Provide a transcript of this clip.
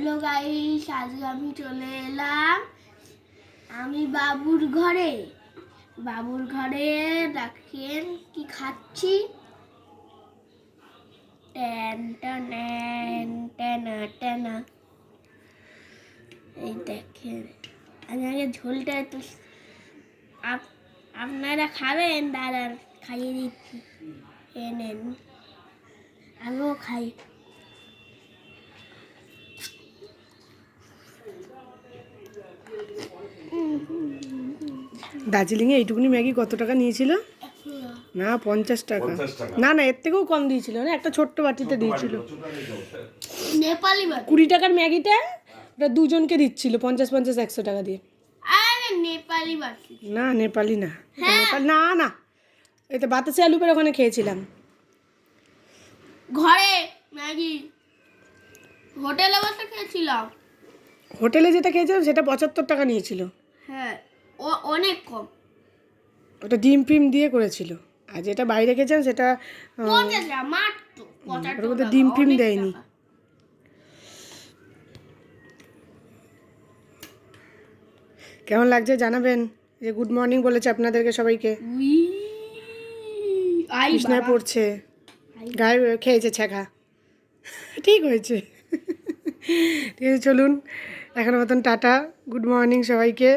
Hello guys, আজকে আমি চলে এলাম আমি বাবুর ঘরে দেখেন কি খাচ্ছি। ট্যান ট্যান ট্যানা ট্যানা, এই দেখেন আমি আগে ঝোলটা একটু আপনারা খাবেন, দাঁড়ান খাইয়ে দিচ্ছি। নেন, আমিও খাই। দার্জিলিংয়ে এইটুকুনি ম্যাগি কত টাকা নিয়েছিল? না 50 টাকা। না না, এর থেকেও কম দিয়েছিল না, একটা ছোট্ট বাটিতে দিয়েছিল। নেপালি বাটি 20 টাকার ম্যাগিটা ওটা দুজনকে দিচ্ছিল 50 100 টাকা দিয়ে। আরে নেপালি বাটি না নেপালি না, নেপাল না না, এটা বাতাসে আলুপের ওখানে খেয়েছিলাম। ঘরে ম্যাগি হোটেলে বসে খেয়েছিলাম। হোটেলে যেটা খেয়েছিলাম সেটা 75 টাকা নিয়েছিল। হ্যাঁ, ও অনেক কম। ওটা ডিম ফিম দিয়ে করেছিল। আর যেটা বাইরে খেয়েছিলাম সেটা ওর মধ্যে ডিম ফিম দেয়নি। কেমন লাগছে জানাবেন। যে গুড মর্নিং বলেছে আপনাদেরকে সবাইকে। কৃষ্ণায় পড়ছে, গায়ে খেয়েছে ছ্যাঁকা। ঠিক হয়েছে। ঠিক আছে, চলুন এখনো মতন টাটা, গুড মর্নিং সবাইকে।